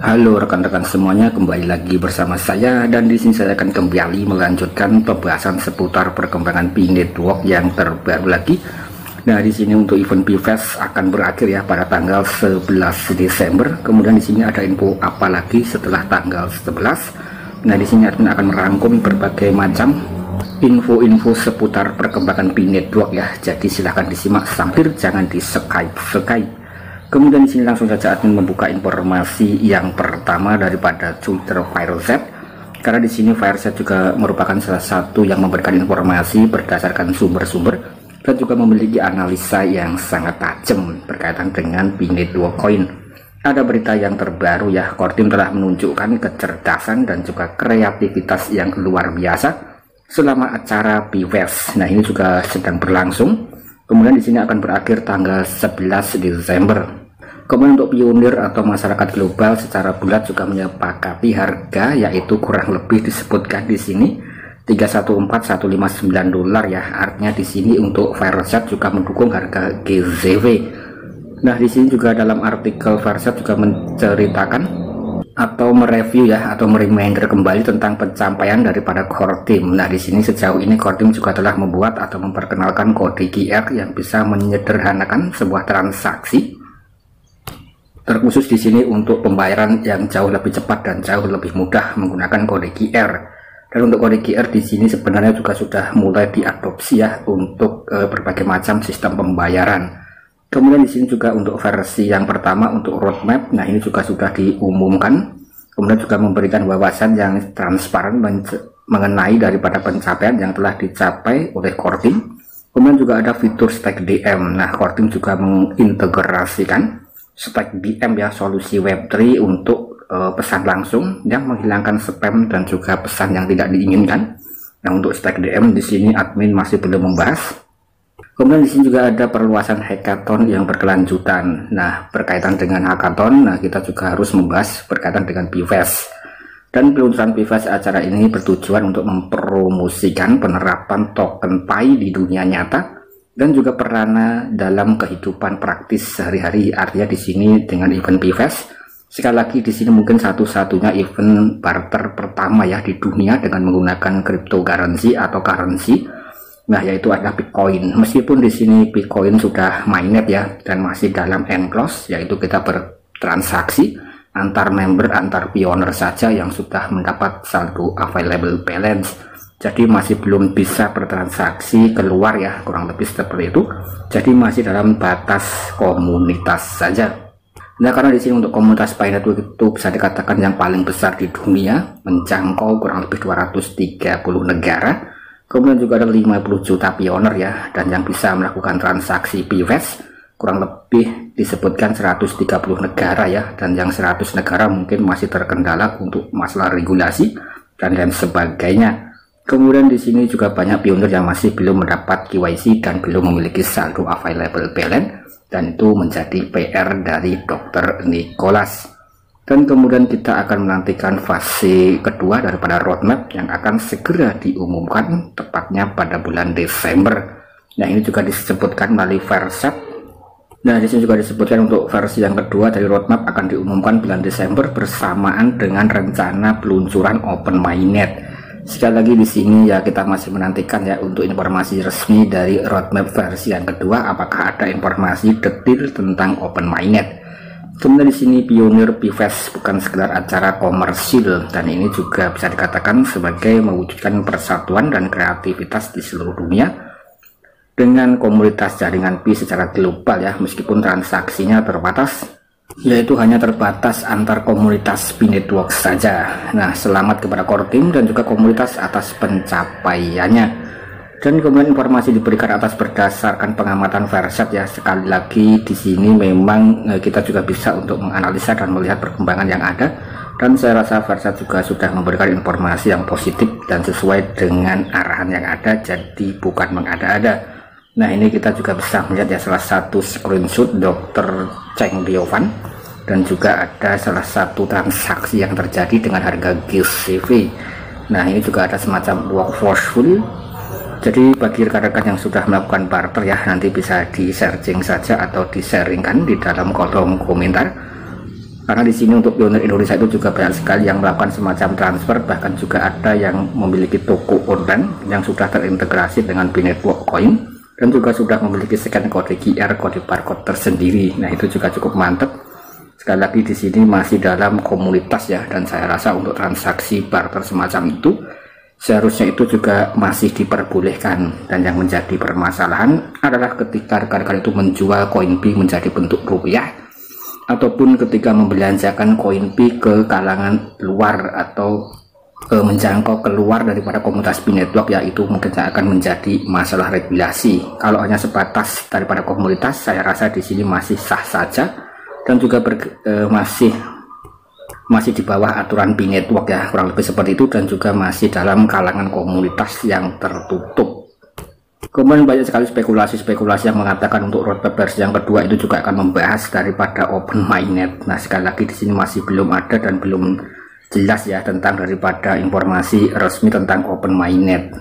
Halo rekan-rekan semuanya, kembali lagi bersama saya dan di sini saya akan kembali melanjutkan pembahasan seputar perkembangan Pi Network yang terbaru lagi. Nah, di sini untuk event Pfest akan berakhir ya pada tanggal 11 Desember. Kemudian di sini ada info apa lagi setelah tanggal 11. Nah, di sini akan merangkum berbagai macam info-info seputar perkembangan Pi Network ya. Jadi silahkan disimak sambil jangan di skip. Kemudian di sini langsung saja admin membuka informasi yang pertama daripada Twitter Fireset, karena di sini Fireset juga merupakan salah satu yang memberikan informasi berdasarkan sumber-sumber dan juga memiliki analisa yang sangat tajam berkaitan dengan Pi Network Coin. Ada berita yang terbaru ya, Core telah menunjukkan kecerdasan dan juga kreativitas yang luar biasa selama acara Pfest. Nah, ini juga sedang berlangsung. Kemudian di sini akan berakhir tanggal 11 Desember. Kemudian untuk pionir atau masyarakat global secara bulat juga menyepakati harga, yaitu kurang lebih disebutkan di sini 314159 dolar ya. Artinya di sini untuk Fireset juga mendukung harga GZW. Nah, di sini juga dalam artikel Fireset juga menceritakan atau mereview ya atau mereminder kembali tentang pencapaian daripada Core Team. Nah, di sini sejauh ini Core Team juga telah membuat atau memperkenalkan kode QR yang bisa menyederhanakan sebuah transaksi, terkhusus di sini untuk pembayaran yang jauh lebih cepat dan jauh lebih mudah menggunakan kode QR. Dan untuk kode QR di sini sebenarnya juga sudah mulai diadopsi ya untuk berbagai macam sistem pembayaran. Kemudian di sini juga untuk versi yang pertama untuk roadmap, nah ini juga sudah diumumkan. Kemudian juga memberikan wawasan yang transparan mengenai daripada pencapaian yang telah dicapai oleh Core Team. Kemudian juga ada fitur Stack DM. Nah, Core Team juga mengintegrasikan Stack DM ya, solusi Web3 untuk pesan langsung yang menghilangkan spam dan juga pesan yang tidak diinginkan. Nah, untuk Stack DM di sini admin masih belum membahas. Kemudian di sini juga ada perluasan hackathon yang berkelanjutan. Nah, berkaitan dengan hackathon, nah kita juga harus membahas berkaitan dengan Pfest. Dan peluncuran Pfest acara ini bertujuan untuk mempromosikan penerapan token Pi di dunia nyata dan juga peranan dalam kehidupan praktis sehari-hari. Artinya di sini dengan event Pfest, sekali lagi di sini mungkin satu-satunya event barter pertama ya di dunia dengan menggunakan cryptocurrency atau currency. Nah, yaitu ada Bitcoin. Meskipun di sini Bitcoin sudah mainnet ya dan masih dalam enclose, yaitu kita bertransaksi antar member, antar pioner saja yang sudah mendapat saldo available balance. Jadi masih belum bisa bertransaksi keluar ya, kurang lebih seperti itu. Jadi masih dalam batas komunitas saja. Nah, karena di sini untuk komunitas Pi Network itu bisa dikatakan yang paling besar di dunia, menjangkau kurang lebih 230 negara. Kemudian juga ada 50 juta pioner ya, dan yang bisa melakukan transaksi Pfest kurang lebih disebutkan 130 negara ya, dan yang 100 negara mungkin masih terkendala untuk masalah regulasi dan lain sebagainya. Kemudian di sini juga banyak pionir yang masih belum mendapat KYC dan belum memiliki saldo available balance, dan itu menjadi PR dari Dr. Nicholas. Dan kemudian kita akan menantikan fase kedua daripada roadmap yang akan segera diumumkan tepatnya pada bulan Desember. Nah, ini juga disebutkan melalui Fireset. Nah, di sini juga disebutkan untuk versi yang kedua dari roadmap akan diumumkan bulan Desember bersamaan dengan rencana peluncuran Open Mainnet. Sekali lagi di sini ya kita masih menantikan ya untuk informasi resmi dari roadmap versi yang kedua, apakah ada informasi detail tentang Open Mainnet. Kemudian di sini pionir Pfest bukan sekedar acara komersil, dan ini juga bisa dikatakan sebagai mewujudkan persatuan dan kreativitas di seluruh dunia dengan komunitas jaringan Pi secara global ya, meskipun transaksinya terbatas, yaitu hanya terbatas antar komunitas Pi Network saja. Nah, selamat kepada Core Team dan juga komunitas atas pencapaiannya. Dan kemudian informasi diberikan atas berdasarkan pengamatan Fireset ya. Sekali lagi di sini memang kita juga bisa untuk menganalisa dan melihat perkembangan yang ada. Dan saya rasa Fireset juga sudah memberikan informasi yang positif dan sesuai dengan arahan yang ada. Jadi bukan mengada-ada. Nah, ini kita juga bisa melihat ya salah satu screenshot Dr. Cheng Liovan. Dan juga ada salah satu transaksi yang terjadi dengan harga GZW. Nah, ini juga ada semacam workforce full. Jadi bagi rekan-rekan yang sudah melakukan barter ya, nanti bisa di searching saja atau di sharingkan di dalam kolom komentar. Karena di sini untuk pionir Indonesia itu juga banyak sekali yang melakukan semacam transfer, bahkan juga ada yang memiliki toko online yang sudah terintegrasi dengan Binetwork Coin dan juga sudah memiliki scan kode QR, kode barcode tersendiri. Nah, itu juga cukup mantap. Sekali lagi di sini masih dalam komunitas ya, dan saya rasa untuk transaksi barter semacam itu seharusnya itu juga masih diperbolehkan. Dan yang menjadi permasalahan adalah ketika rekan-rekan itu menjual koin Pi menjadi bentuk rupiah, ataupun ketika membelanjakan koin Pi ke kalangan luar atau menjangkau keluar daripada komunitas Binetwork, yaitu mungkin akan menjadi masalah regulasi. Kalau hanya sebatas daripada komunitas, saya rasa di sini masih sah saja dan juga masih di bawah aturan Binetwork ya, kurang lebih seperti itu, dan juga masih dalam kalangan komunitas yang tertutup. Kemudian banyak sekali spekulasi yang mengatakan untuk roadmap versi yang kedua itu juga akan membahas daripada Open Mainnet. Nah, sekali lagi di sini masih belum ada dan belum jelas ya tentang daripada informasi resmi tentang Open Mainnet.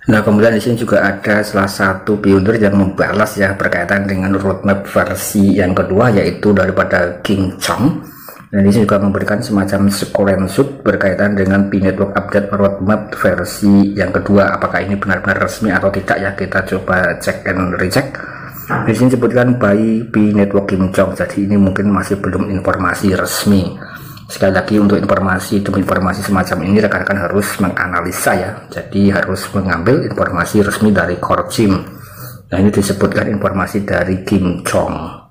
Nah, kemudian di sini juga ada salah satu pionir yang membalas ya berkaitan dengan roadmap versi yang kedua, yaitu daripada King Chong. Dan ini juga memberikan semacam screenshot berkaitan dengan Binetwork update roadmap versi yang kedua. Apakah ini benar-benar resmi atau tidak ya, kita coba cek and recheck. Di sini disebutkan by Binetwork King Chong, jadi ini mungkin masih belum informasi resmi. Sekali lagi untuk informasi demi informasi semacam ini rekan-rekan harus menganalisa ya, jadi harus mengambil informasi resmi dari Korjim. Nah, ini disebutkan informasi dari King Chong.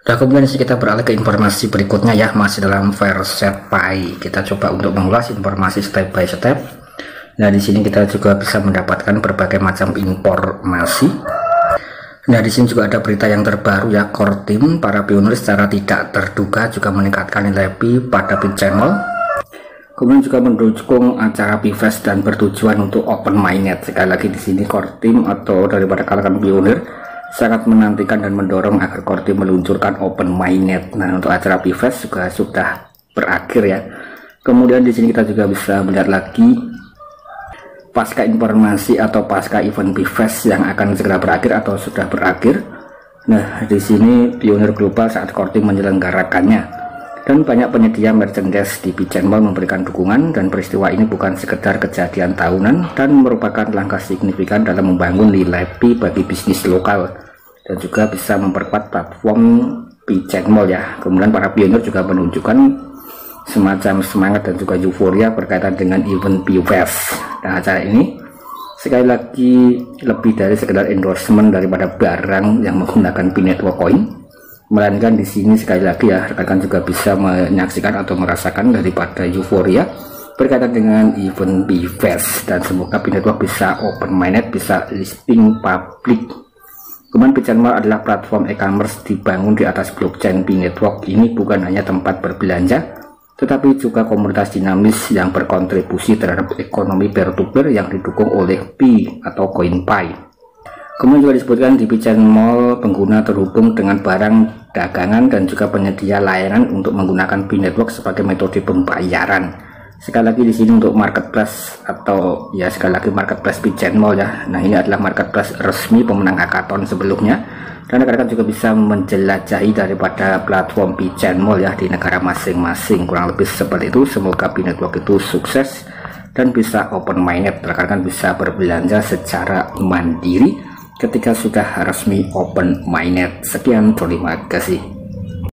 Nah, kemudian kita beralih ke informasi berikutnya ya, masih dalam Verset Pi. Kita coba untuk mengulas informasi step by step. Nah, di sini kita juga bisa mendapatkan berbagai macam informasi. Nah, di sini juga ada berita yang terbaru ya, Core Team para pionir secara tidak terduga juga meningkatkan nilai Pi pada Pi Channel. Kemudian juga mendukung acara Pifest dan bertujuan untuk Open Mainnet. Sekali lagi di sini Core Team atau daripada kalangan pionir sangat menantikan dan mendorong agar Core Team meluncurkan Open Mainnet. Nah, untuk acara Pifest juga sudah berakhir ya. Kemudian di sini kita juga bisa melihat lagi pasca informasi atau pasca event Pifest yang akan segera berakhir atau sudah berakhir. Nah, di sini pionir global saat Core Team menyelenggarakannya. Dan banyak penyedia merchandise di Pichannel memberikan dukungan, dan peristiwa ini bukan sekedar kejadian tahunan dan merupakan langkah signifikan dalam membangun nilai Pi bagi bisnis lokal dan juga bisa memperkuat platform Pichannel ya. Kemudian para pionir juga menunjukkan semacam semangat dan juga euforia berkaitan dengan event Pifest. Nah, acara ini sekali lagi lebih dari sekedar endorsement daripada barang yang menggunakan Binetwork Coin, melainkan di sini sekali lagi ya rekan-rekan juga bisa menyaksikan atau merasakan daripada euforia berkaitan dengan event Pifest, dan semoga Binetwork bisa Open Mainnet, bisa listing publik. Kemudian Pichannel adalah platform e-commerce dibangun di atas blockchain Binetwork. Ini bukan hanya tempat berbelanja, tetapi juga komunitas dinamis yang berkontribusi terhadap ekonomi peer-to-peer yang didukung oleh Pi atau CoinPi. Kemudian juga disebutkan di Pichannel pengguna terhubung dengan barang dagangan dan juga penyedia layanan untuk menggunakan Binetwork sebagai metode pembayaran. Sekali lagi di sini untuk marketplace atau ya sekali lagi marketplace Pichannel ya. Nah, ini adalah marketplace resmi pemenang hackathon sebelumnya. Dan rekan-rekan juga bisa menjelajahi daripada platform Pichannel ya di negara masing-masing, kurang lebih seperti itu. Semoga Binetwork itu sukses dan bisa Open Mainnet, rekan-rekan bisa berbelanja secara mandiri ketika sudah resmi Open Mainnet. Sekian, terima kasih.